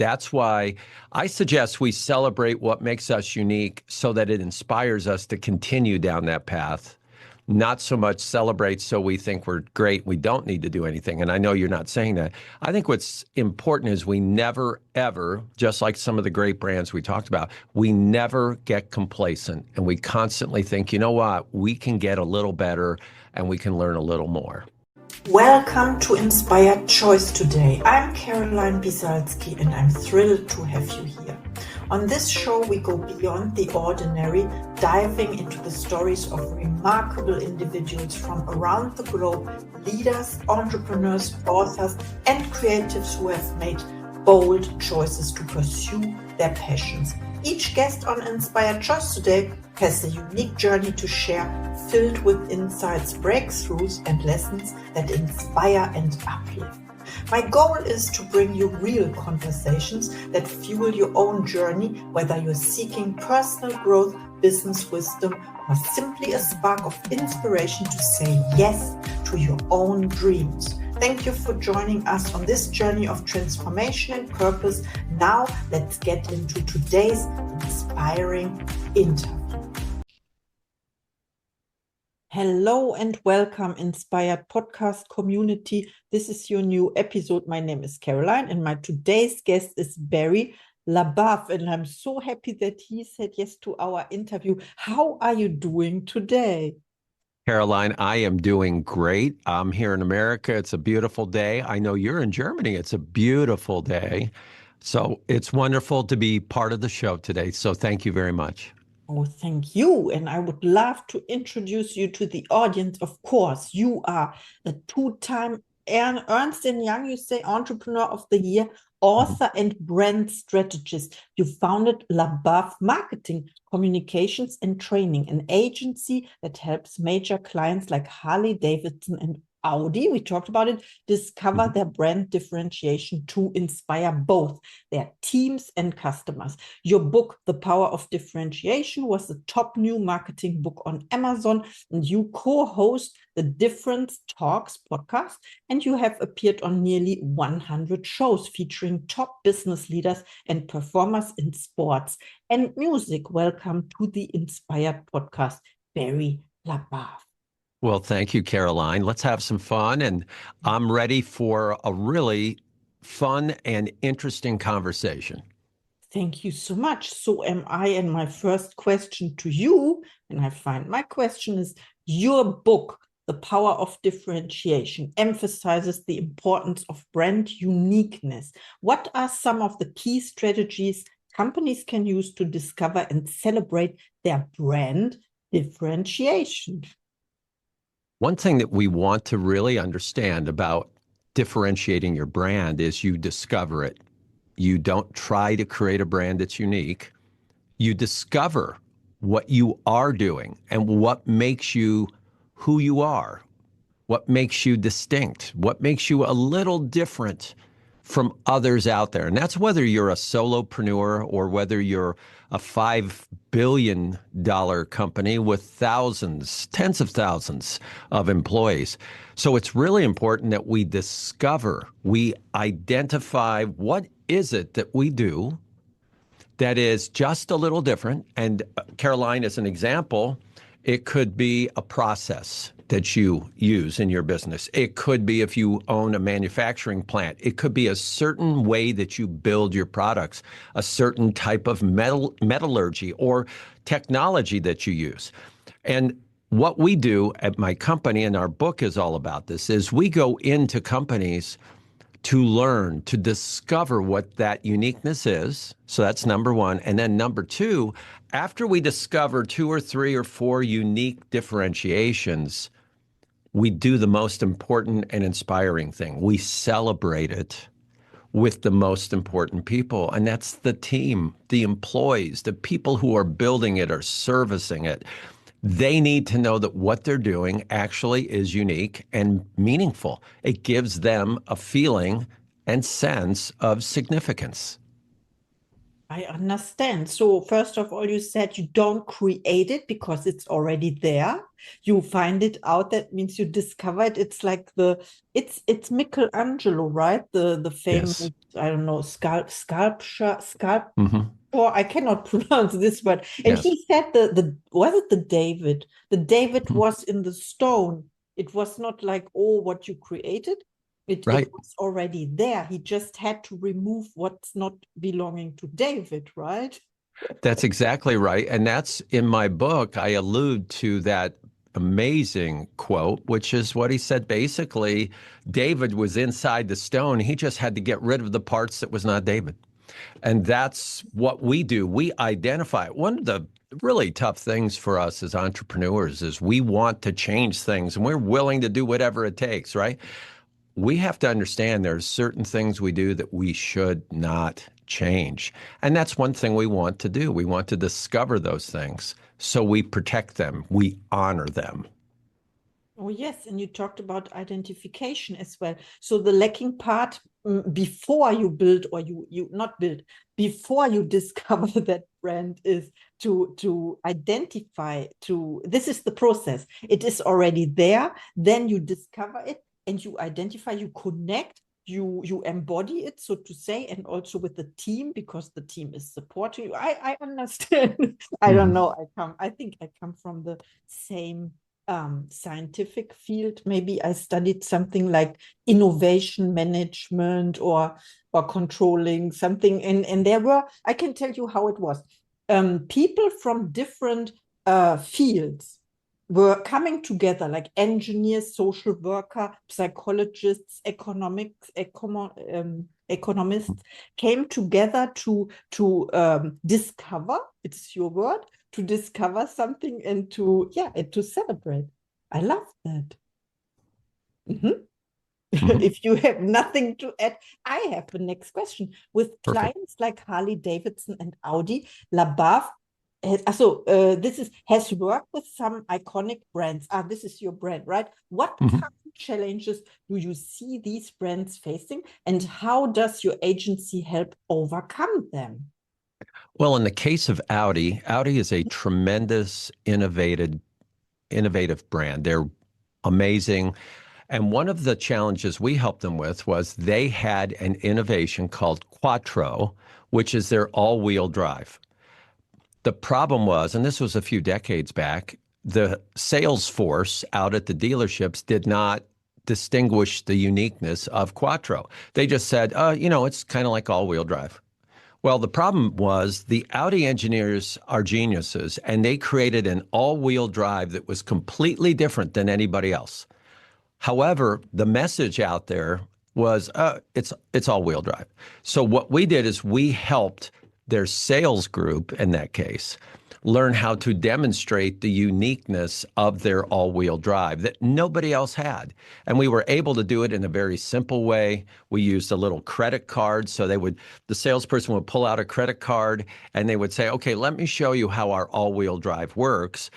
That's why I suggest we celebrate what makes us unique so that it inspires us to continue down that path. Not so much celebrate so we think we're great, we don't need to do anything. And I know you're not saying that. I think what's important is we never, ever, just like some of the great brands we talked about, we never get complacent and we constantly think, you know what, we can get a little better and we can learn a little more. Welcome to Inspired Choice today. I'm Caroline Biesalski and I'm thrilled to have you here. On this show, we go beyond the ordinary, diving into the stories of remarkable individuals from around the globe, leaders, entrepreneurs, authors, and creatives who have made bold choices to pursue their passions. Each guest on Inspired Choice today has a unique journey to share, filled with insights, breakthroughs, and lessons that inspire and uplift. My goal is to bring you real conversations that fuel your own journey, whether you're seeking personal growth, business wisdom, or simply a spark of inspiration to say yes to your own dreams. Thank you for joining us on this journey of transformation and purpose. Now, let's get into today's inspiring interview. Hello and welcome, Inspired Podcast community. This is your new episode. My name is Caroline and my today's guest is Barry Labov. And I'm so happy that he said yes to our interview. How are you doing today? Caroline, I am doing great. I'm here in America. It's a beautiful day. I know you're in Germany. It's a beautiful day. So it's wonderful to be part of the show today. So thank you very much. Oh, thank you. And I would love to introduce you to the audience. Of course, you are a two-time Ernst & Young, you say, Entrepreneur of the Year, author and brand strategist. You founded Labov Marketing, Communications and Training, an agency that helps major clients like Harley-Davidson and Audi, we talked about it, discover their brand differentiation to inspire both their teams and customers. Your book, The Power of Differentiation, was the top new marketing book on Amazon, and you co-host the Difference Talks podcast, and you have appeared on nearly 100 shows featuring top business leaders and performers in sports and music. Welcome to the Inspired Podcast, Barry Labov. Well, thank you, Caroline. Let's have some fun. And I'm ready for a really fun and interesting conversation. Thank you so much. So am I. And my first question to you, and I find my question is, your book, The Power of Differentiation, emphasizes the importance of brand uniqueness. What are some of the key strategies companies can use to discover and celebrate their brand differentiation? One thing that we want to really understand about differentiating your brand is you discover it. You don't try to create a brand that's unique. You discover what you are doing and what makes you who you are, what makes you distinct, what makes you a little different from others out there. And that's whether you're a solopreneur or whether you're a $5 billion company with thousands, tens of thousands of employees. So it's really important that we discover, we identify what is it that we do that is just a little different. And Caroline, as an example, it could be a process that you use in your business. It could be if you own a manufacturing plant. It could be a certain way that you build your products, a certain type of metallurgy or technology that you use. And what we do at my company, and our book is all about this, is we go into companies to learn, to discover what that uniqueness is. So that's number one. And then number two, after we discover 2 or 3 or 4 unique differentiations, we do the most important and inspiring thing. We celebrate it with the most important people, and that's the team, the employees, the people who are building it or servicing it. They need to know that what they're doing actually is unique and meaningful. It gives them a feeling and sense of significance. I understand. So first of all, you said you don't create it because it's already there. You find it out. That means you discover it. It's like it's Michelangelo, right? The famous I don't know, sculpture. Hmm. Or I cannot pronounce this word. And Yes. he said the was it the David? The David Mhm. was in the stone. It was not like, oh, what you created. It Right. was already there. He just had to remove what's not belonging to David, right? That's exactly right. And that's in my book. I allude to that amazing quote, which is what he said. Basically, David was inside the stone. He just had to get rid of the parts that was not David. And that's what we do. We identify. One of the really tough things for us as entrepreneurs is we want to change things and we're willing to do whatever it takes, right? We have to understand there's certain things we do that we should not change. And that's one thing we want to do. We want to discover those things. So we protect them, we honor them. Oh, yes. And you talked about identification as well. So the lacking part before you build or you not build, before you discover that brand is to identify to this is the process. It is already there. Then you discover it and you identify, you connect, you embody it, so to say, and also with the team because the team is supporting you. I understand. I don't Mhm. know. I think I come from the same scientific field. Maybe I studied something like innovation management or controlling something. And there were, I can tell you how it was. People from different fields were coming together, like engineers, social worker, psychologists, economists came together to discover. It's your word, to discover something and to celebrate. I love that. Mhm. Mhm. If you have nothing to add, I have the next question. With Perfect. clients like Harley Davidson and Audi, Labov, this is has worked with some iconic brands. This is your brand, right? What Mhm. common challenges do you see these brands facing, and how does your agency help overcome them? Well, in the case of Audi, Audi is a tremendous innovative brand. They're amazing. And one of the challenges we helped them with was they had an innovation called Quattro, which is their all-wheel drive. The problem was, and this was a few decades back, the sales force out at the dealerships did not distinguish the uniqueness of Quattro. They just said, it's kind of like all-wheel drive. Well, the problem was the Audi engineers are geniuses, and they created an all-wheel drive that was completely different than anybody else. However, the message out there was it's all-wheel drive. So what we did is we helped their sales group in that case learn how to demonstrate the uniqueness of their all-wheel drive that nobody else had. And we were able to do it in a very simple way. We used a little credit card. So the salesperson would pull out a credit card and they would say, okay, let me show you how our all-wheel drive works.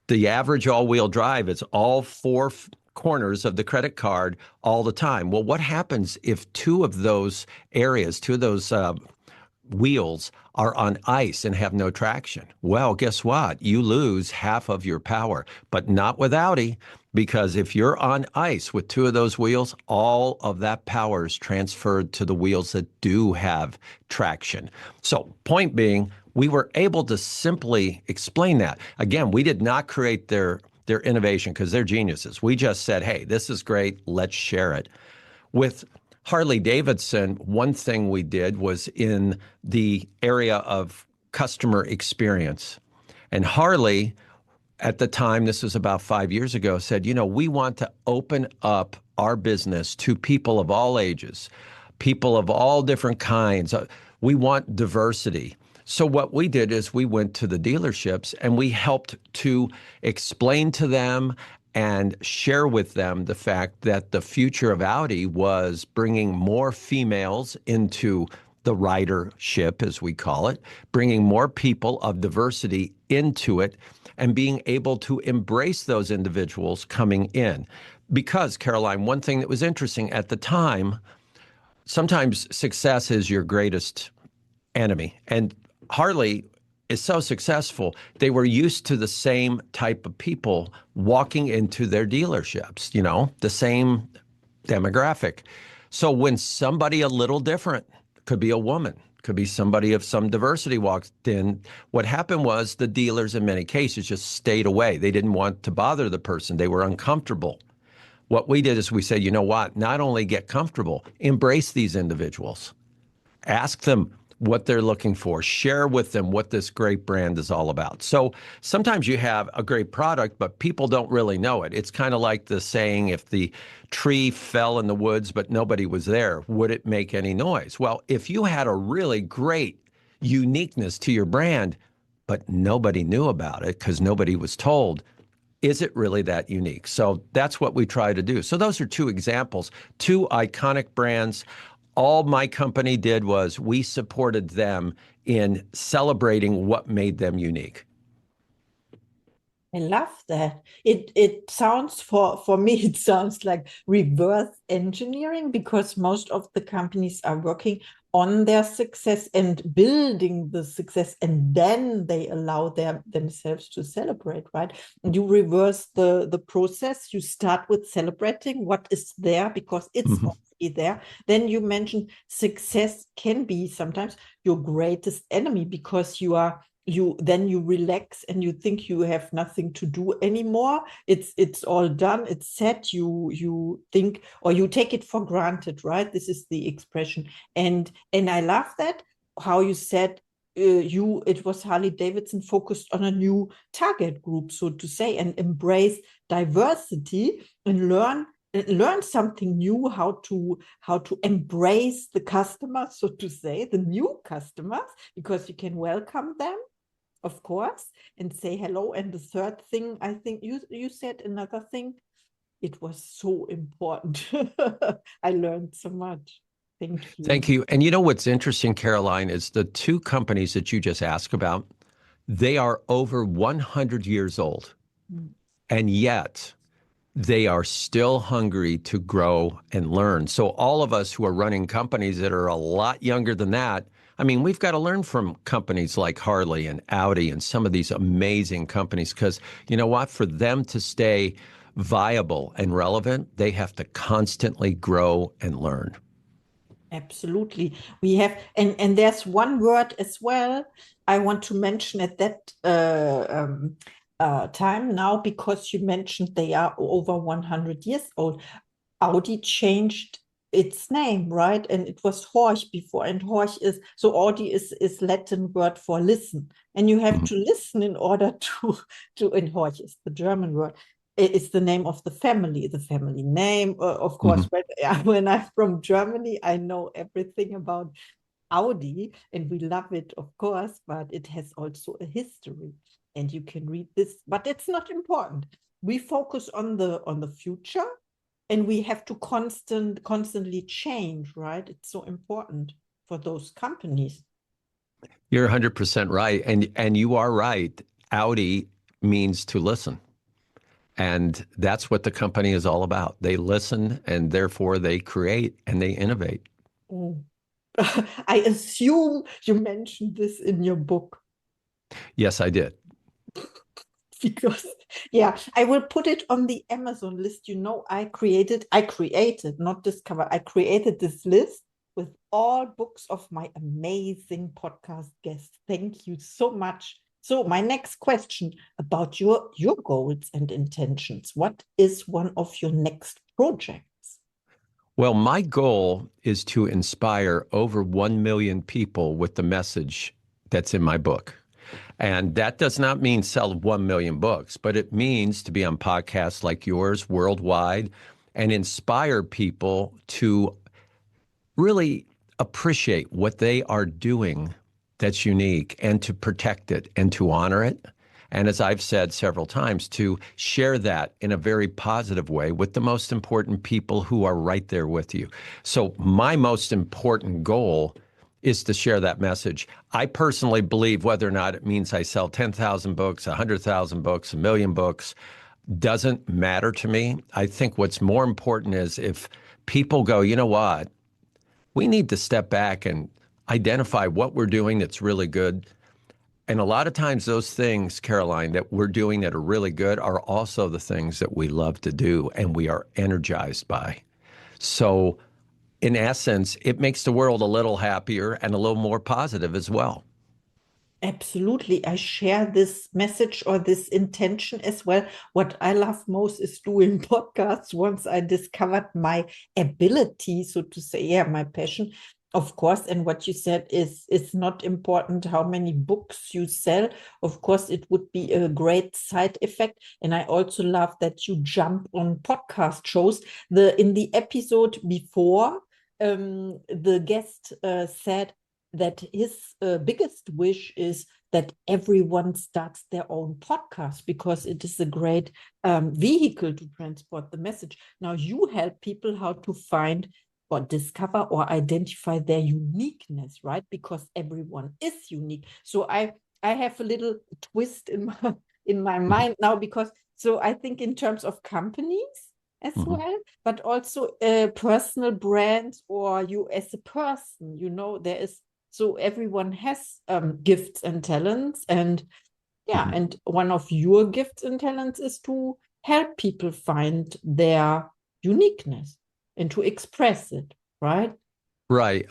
The average all-wheel drive is all four corners of the credit card all the time. Well, what happens if two of those areas, two of those wheels are on ice and have no traction? Well, guess what? You lose half of your power, but not with Audi, because if you're on ice with two of those wheels, all of that power is transferred to the wheels that do have traction. So, point being, we were able to simply explain that. Again, we did not create their innovation because they're geniuses. We just said, hey, this is great. Let's share it. With Harley Davidson, one thing we did was in the area of customer experience. And Harley, at the time, this was about 5 years ago, said, we want to open up our business to people of all ages, people of all different kinds. We want diversity. So what we did is we went to the dealerships and we helped to explain to them and share with them the fact that the future of Audi was bringing more females into the ridership, as we call it, bringing more people of diversity into it and being able to embrace those individuals coming in. Because, Caroline, one thing that was interesting at the time, sometimes success is your greatest enemy. And Harley is so successful, they were used to the same type of people walking into their dealerships, the same demographic. So when somebody a little different Could be a woman, could be somebody of some diversity walked in. What happened was the dealers in many cases just stayed away. They didn't want to bother the person. They were uncomfortable. What we did is we said, you know what, not only get comfortable, embrace these individuals. Ask them what they're looking for. Share with them what this great brand is all about. So sometimes you have a great product, but people don't really know it. It's kind of like the saying, if the tree fell in the woods, but nobody was there, would it make any noise? Well, if you had a really great uniqueness to your brand, but nobody knew about it because nobody was told, is it really that unique? So that's what we try to do. So those are two examples, two iconic brands. All my company did was we supported them in celebrating what made them unique. I love that. It sounds for me, it sounds like reverse engineering, because most of the companies are working on their success and building the success, and then they allow themselves to celebrate, right? And you reverse the process. You start with celebrating what is there because it's already there. Then you mentioned success can be sometimes your greatest enemy, because then you relax and you think you have nothing to do anymore. It's all done, it's set. You think, or you take it for granted, right? This is the expression. And I love that, how you said it was Harley Davidson focused on a new target group, so to say, and embrace diversity and learn something new, how to embrace the customers, so to say, the new customers, because you can welcome them, of course, and say hello. And the third thing, I think you said another thing. It was so important. I learned so much. Thank you. Thank you. And you know what's interesting, Caroline, is the two companies that you just asked about, they are over 100 years old. And yet they are still hungry to grow and learn. So all of us who are running companies that are a lot younger than that, I mean, we've got to learn from companies like Harley and Audi and some of these amazing companies, because you know what? For them to stay viable and relevant, they have to constantly grow and learn. Absolutely. We have, and there's one word as well I want to mention at that time now, because you mentioned they are over 100 years old. Audi changed its name, right? And it was Horch before, and Horch is, so Audi is Latin word for listen, and you have to listen in order and Horch is the German word. It's the name of the family name, of course. When I'm from Germany, I know everything about Audi, and we love it, of course, but it has also a history, and you can read this, but it's not important. We focus on the future, and we have to constantly change, right? It's so important for those companies. You're 100% right. And you are right. Audi means to listen. And that's what the company is all about. They listen, and therefore they create and they innovate. Oh. I assume you mentioned this in your book. Yes, I did. Because, yeah, I will put it on the Amazon list. You know, I created, not discovered, I created this list with all books of my amazing podcast guests. Thank you so much. So my next question about your goals and intentions. What is one of your next projects? Well, my goal is to inspire over 1 million people with the message that's in my book. And that does not mean sell 1 million books, but it means to be on podcasts like yours worldwide and inspire people to really appreciate what they are doing that's unique, and to protect it and to honor it. And as I've said several times, to share that in a very positive way with the most important people who are right there with you. So my most important goal is to share that message. I personally believe whether or not it means I sell 10,000 books, 100,000 books, 1,000,000 books, doesn't matter to me. I think what's more important is if people go, you know what, we need to step back and identify what we're doing that's really good. And a lot of times those things, Caroline, that we're doing that are really good are also the things that we love to do and we are energized by. So in essence, it makes the world a little happier and a little more positive as well. Absolutely. I share this message or this intention as well. What I love most is doing podcasts. Once I discovered my ability, so to say, yeah, my passion, of course. And what you said is it's not important how many books you sell. Of course, it would be a great side effect. And I also love that you jump on podcast shows. In the episode before, the guest said that his biggest wish is that everyone starts their own podcast because it is a great vehicle to transport the message. Now you help people how to find or discover or identify their uniqueness, right? Because everyone is unique. So I have a little twist in my mind now, because so I think in terms of companies as well, but also personal brands or you as a person, there is, so everyone has gifts and talents, and yeah, and one of your gifts and talents is to help people find their uniqueness and to express it, right? Right.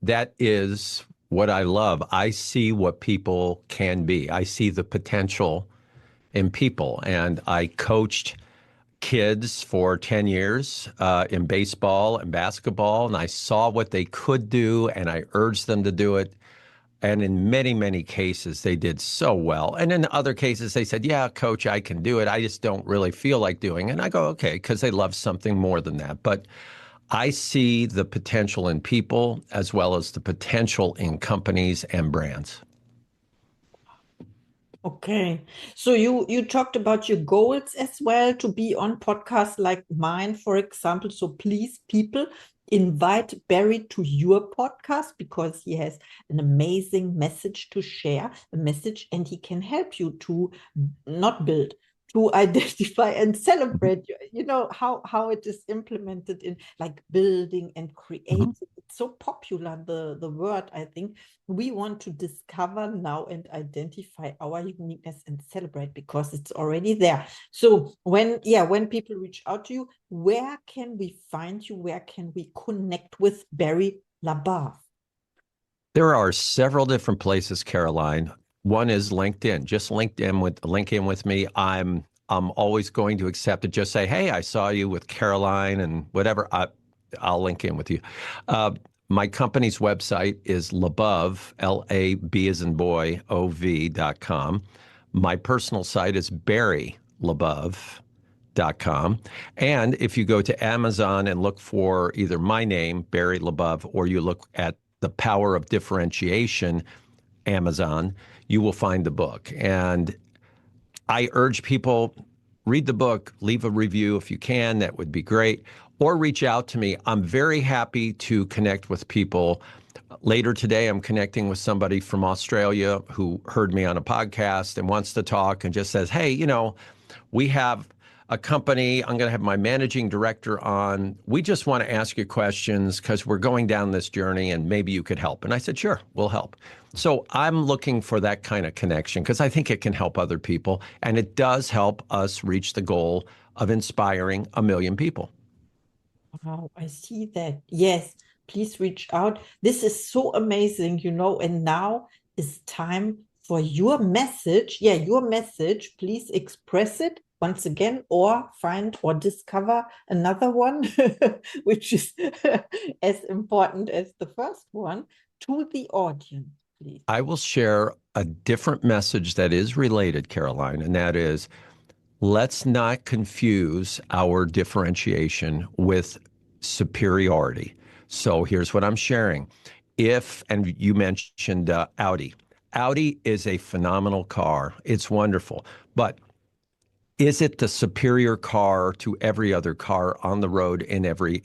That is what I love. I see what people can be. I see the potential in people. And I coached kids for 10 years in baseball and basketball, and I saw what they could do, and I urged them to do it. And in many, many cases, they did so well. And in other cases, they said, yeah, coach, I can do it. I just don't really feel like doing it. And I go, okay, because they love something more than that. But I see the potential in people as well as the potential in companies and brands. Okay. So you talked about your goals as well to be on podcasts like mine, for example. So please, people, invite Barry to your podcast because he has an amazing message to share, a message, and he can help you to not build, to identify and celebrate, how it is implemented in like building and creating. It's so popular, the word, I think. We want to discover now and identify our uniqueness and celebrate because it's already there. So when people reach out to you, where can we find you? Where can we connect with Barry Labov? There are several different places, Caroline. One is LinkedIn. Just link in with me. I'm always going to accept it. Just say, hey, I saw you with Caroline and whatever. I'll link in with you. My company's website is Labov, L-A-B as in boy, O-V.com. My personal site is barrylabov.com. And if you go to Amazon and look for either my name, Barry Labov, or you look at The Power of Differentiation, Amazon, you will find the book. And I urge people, read the book, leave a review if you can. That would be great. Or reach out to me. I'm very happy to connect with people. Later today, I'm connecting with somebody from Australia who heard me on a podcast and wants to talk and just says, hey, we have a company. I'm going to have my managing director on. We just want to ask you questions because we're going down this journey and maybe you could help. And I said, sure, we'll help. So I'm looking for that kind of connection because I think it can help other people. And it does help us reach the goal of inspiring 1 million people. Wow, I see that. Yes, please reach out. This is so amazing, and now is time for your message. Yeah, your message. Please express it once again or find or discover another one, which is as important as the first one, to the audience, please. I will share a different message that is related, Caroline, and that is, let's not confuse our differentiation with superiority. So here's what I'm sharing. And you mentioned Audi. Audi is a phenomenal car. It's wonderful. But is it the superior car to every other car on the road in every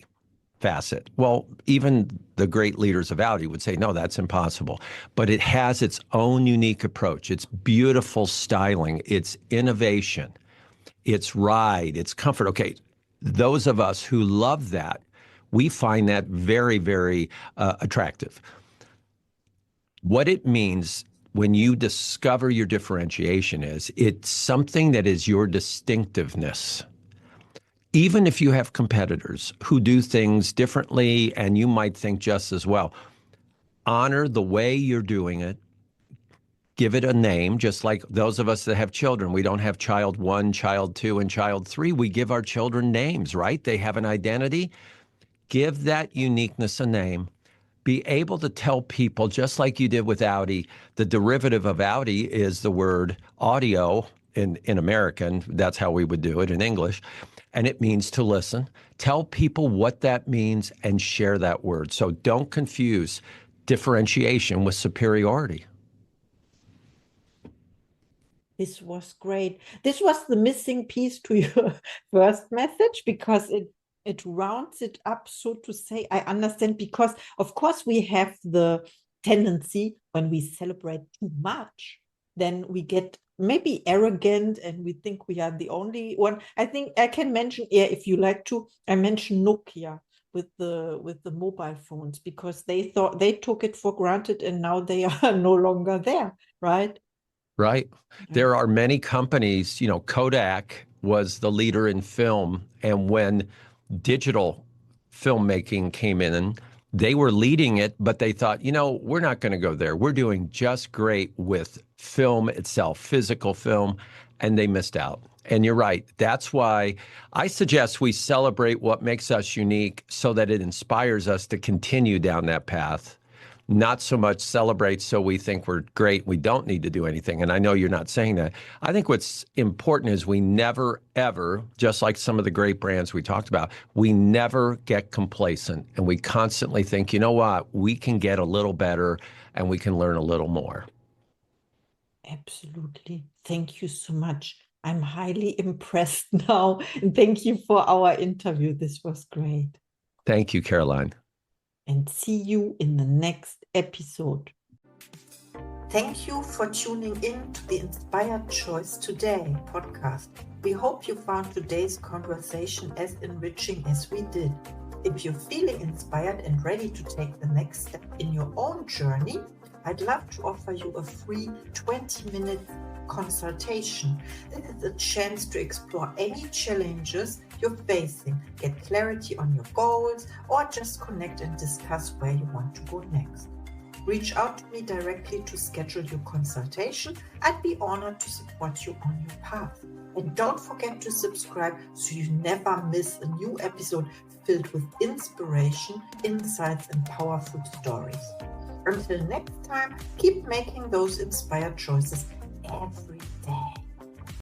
facet? Well, even the great leaders of Audi would say, no, that's impossible. But it has its own unique approach. It's beautiful styling. It's innovation. It's ride, it's comfort. Okay, those of us who love that, we find that very, very attractive. What it means when you discover your differentiation is it's something that is your distinctiveness. Even if you have competitors who do things differently and you might think just as well, honor the way you're doing it. Give it a name, just like those of us that have children. We don't have child 1, child 2, and child 3. We give our children names, right? They have an identity. Give that uniqueness a name. Be able to tell people, just like you did with Audi, the derivative of Audi is the word audio in American. That's how we would do it in English. And it means to listen. Tell people what that means and share that word. So don't confuse differentiation with superiority. This was great. This was the missing piece to your first message, because it rounds it up, so to say. I understand, because of course we have the tendency, when we celebrate too much, then we get maybe arrogant and we think we are the only one. I think I can mention, if you like to, I mentioned Nokia with the mobile phones, because they took it for granted and now they are no longer there, right? Right. There are many companies, Kodak was the leader in film. And when digital filmmaking came in, they were leading it, but they thought, we're not going to go there. We're doing just great with film itself, physical film, and they missed out. And you're right. That's why I suggest we celebrate what makes us unique so that it inspires us to continue down that path. Not so much celebrate so we think we're great, we don't need to do anything. And I know you're not saying that. I think what's important is we never, ever, just like some of the great brands we talked about, we never get complacent. And we constantly think, you know what, we can get a little better and we can learn a little more. Absolutely. Thank you so much. I'm highly impressed now. And thank you for our interview. This was great. Thank you, Caroline. And see you in the next episode. Thank you for tuning in to the Inspired Choice Today podcast. We hope you found today's conversation as enriching as we did. If you're feeling inspired and ready to take the next step in your own journey, I'd love to offer you a free 20-minute consultation. This is a chance to explore any challenges you're facing, get clarity on your goals, or just connect and discuss where you want to go next. Reach out to me directly to schedule your consultation. I'd be honored to support you on your path. And don't forget to subscribe so you never miss a new episode filled with inspiration, insights, and powerful stories. Until next time, keep making those inspired choices every day.